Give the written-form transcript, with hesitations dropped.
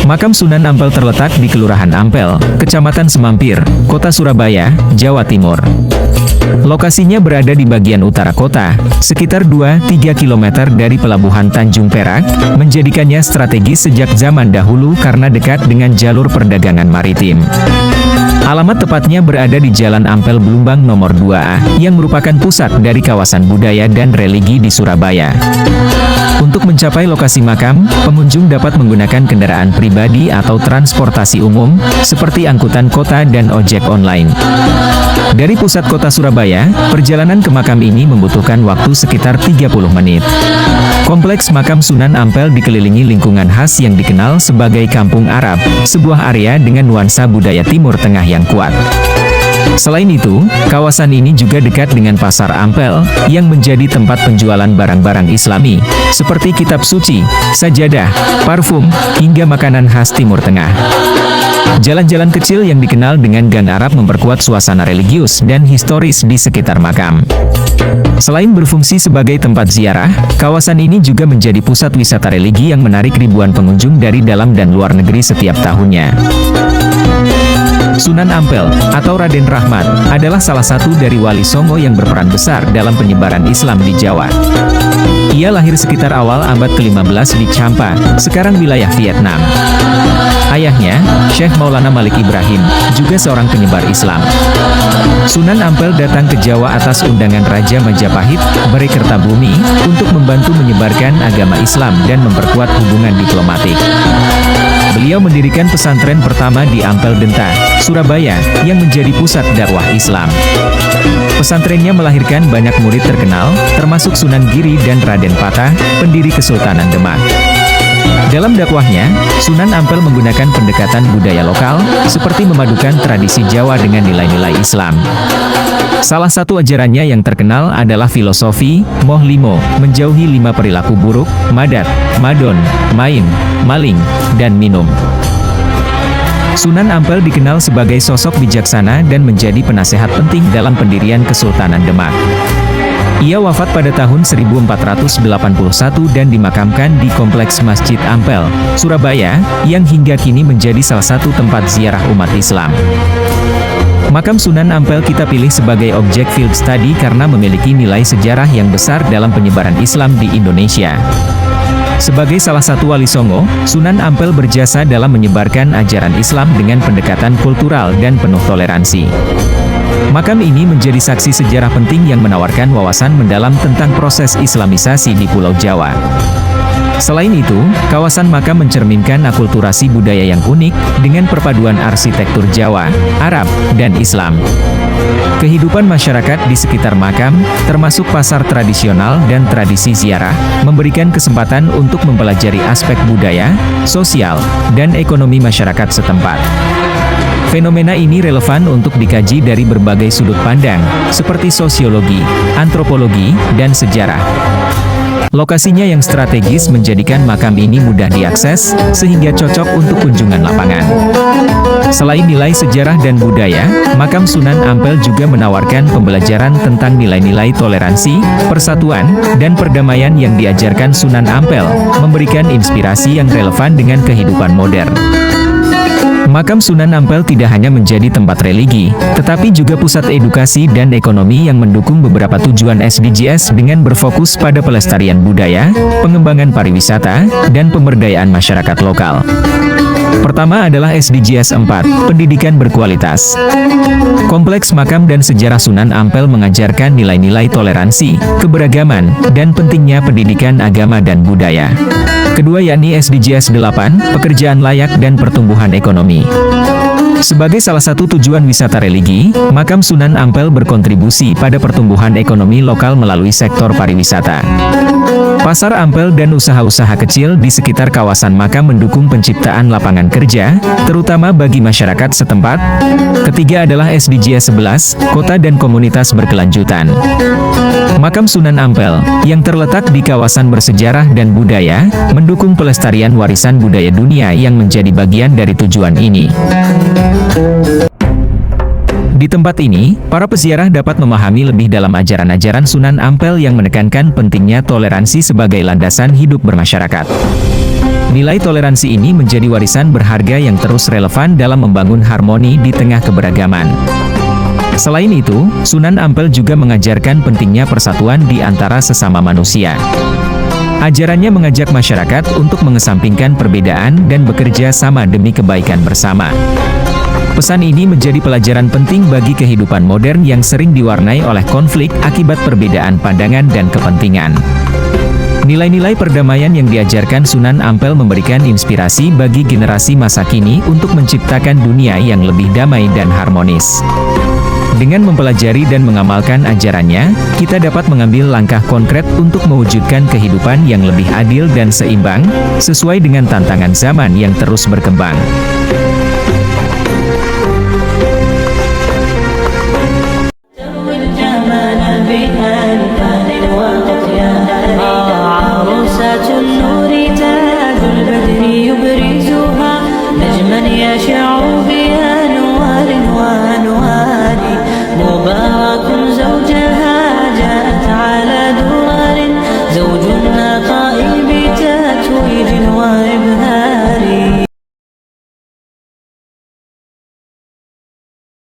Makam Sunan Ampel terletak di Kelurahan Ampel, Kecamatan Semampir, Kota Surabaya, Jawa Timur. Lokasinya berada di bagian utara kota, sekitar 2-3 km dari Pelabuhan Tanjung Perak, menjadikannya strategis sejak zaman dahulu karena dekat dengan jalur perdagangan maritim. Alamat tepatnya berada di Jalan Ampel Blumbang nomor 2A, yang merupakan pusat dari kawasan budaya dan religi di Surabaya. Untuk mencapai lokasi makam, pengunjung dapat menggunakan kendaraan pribadi atau transportasi umum, seperti angkutan kota dan ojek online. Dari pusat kota Surabaya, perjalanan ke makam ini membutuhkan waktu sekitar 30 menit. Kompleks makam Sunan Ampel dikelilingi lingkungan khas yang dikenal sebagai Kampung Arab, sebuah area dengan nuansa budaya Timur Tengah yang kuat. Selain itu, kawasan ini juga dekat dengan Pasar Ampel, yang menjadi tempat penjualan barang-barang Islami, seperti kitab suci, sajadah, parfum, hingga makanan khas Timur Tengah. Jalan-jalan kecil yang dikenal dengan Gang Arab memperkuat suasana religius dan historis di sekitar makam. Selain berfungsi sebagai tempat ziarah, kawasan ini juga menjadi pusat wisata religi yang menarik ribuan pengunjung dari dalam dan luar negeri setiap tahunnya. Sunan Ampel, atau Raden Rahmat, adalah salah satu dari wali Songo yang berperan besar dalam penyebaran Islam di Jawa. Ia lahir sekitar awal abad ke-15 di Champa, sekarang wilayah Vietnam. Ayahnya, Syekh Maulana Malik Ibrahim, juga seorang penyebar Islam. Sunan Ampel datang ke Jawa atas undangan Raja Majapahit, Bere Kertabumi, untuk membantu menyebarkan agama Islam dan memperkuat hubungan diplomatik. Beliau mendirikan pesantren pertama di Ampel Denta, Surabaya, yang menjadi pusat dakwah Islam. Pesantrennya melahirkan banyak murid terkenal, termasuk Sunan Giri dan Raden Patah, pendiri Kesultanan Demak. Dalam dakwahnya, Sunan Ampel menggunakan pendekatan budaya lokal, seperti memadukan tradisi Jawa dengan nilai-nilai Islam. Salah satu ajarannya yang terkenal adalah filosofi Moh Limo, menjauhi 5 perilaku buruk, madat, madon, main, maling, dan minum. Sunan Ampel dikenal sebagai sosok bijaksana dan menjadi penasehat penting dalam pendirian Kesultanan Demak. Ia wafat pada tahun 1481 dan dimakamkan di Kompleks Masjid Ampel, Surabaya, yang hingga kini menjadi salah satu tempat ziarah umat Islam. Makam Sunan Ampel kita pilih sebagai objek field study karena memiliki nilai sejarah yang besar dalam penyebaran Islam di Indonesia. Sebagai salah satu wali Songo, Sunan Ampel berjasa dalam menyebarkan ajaran Islam dengan pendekatan kultural dan penuh toleransi. Makam ini menjadi saksi sejarah penting yang menawarkan wawasan mendalam tentang proses Islamisasi di Pulau Jawa. Selain itu, kawasan makam mencerminkan akulturasi budaya yang unik, dengan perpaduan arsitektur Jawa, Arab, dan Islam. Kehidupan masyarakat di sekitar makam, termasuk pasar tradisional dan tradisi ziarah, memberikan kesempatan untuk mempelajari aspek budaya, sosial, dan ekonomi masyarakat setempat. Fenomena ini relevan untuk dikaji dari berbagai sudut pandang, seperti sosiologi, antropologi, dan sejarah. Lokasinya yang strategis menjadikan makam ini mudah diakses, sehingga cocok untuk kunjungan lapangan. Selain nilai sejarah dan budaya, makam Sunan Ampel juga menawarkan pembelajaran tentang nilai-nilai toleransi, persatuan, dan perdamaian yang diajarkan Sunan Ampel, memberikan inspirasi yang relevan dengan kehidupan modern. Makam Sunan Ampel tidak hanya menjadi tempat religi, tetapi juga pusat edukasi dan ekonomi yang mendukung beberapa tujuan SDGs dengan berfokus pada pelestarian budaya, pengembangan pariwisata, dan pemberdayaan masyarakat lokal. Pertama adalah SDGs 4, pendidikan berkualitas. Kompleks makam dan sejarah Sunan Ampel mengajarkan nilai-nilai toleransi, keberagaman, dan pentingnya pendidikan agama dan budaya. Kedua yakni SDGs 8, pekerjaan layak dan pertumbuhan ekonomi. Sebagai salah satu tujuan wisata religi, makam Sunan Ampel berkontribusi pada pertumbuhan ekonomi lokal melalui sektor pariwisata. Pasar Ampel dan usaha-usaha kecil di sekitar kawasan makam mendukung penciptaan lapangan kerja, terutama bagi masyarakat setempat. Ketiga adalah SDGs 11, kota dan komunitas berkelanjutan. Makam Sunan Ampel, yang terletak di kawasan bersejarah dan budaya, mendukung pelestarian warisan budaya dunia yang menjadi bagian dari tujuan ini. Di tempat ini, para peziarah dapat memahami lebih dalam ajaran-ajaran Sunan Ampel yang menekankan pentingnya toleransi sebagai landasan hidup bermasyarakat. Nilai toleransi ini menjadi warisan berharga yang terus relevan dalam membangun harmoni di tengah keberagaman. Selain itu, Sunan Ampel juga mengajarkan pentingnya persatuan di antara sesama manusia. Ajarannya mengajak masyarakat untuk mengesampingkan perbedaan dan bekerja sama demi kebaikan bersama. Pesan ini menjadi pelajaran penting bagi kehidupan modern yang sering diwarnai oleh konflik akibat perbedaan pandangan dan kepentingan. Nilai-nilai perdamaian yang diajarkan Sunan Ampel memberikan inspirasi bagi generasi masa kini untuk menciptakan dunia yang lebih damai dan harmonis. Dengan mempelajari dan mengamalkan ajarannya, kita dapat mengambil langkah konkret untuk mewujudkan kehidupan yang lebih adil dan seimbang, sesuai dengan tantangan zaman yang terus berkembang. يشع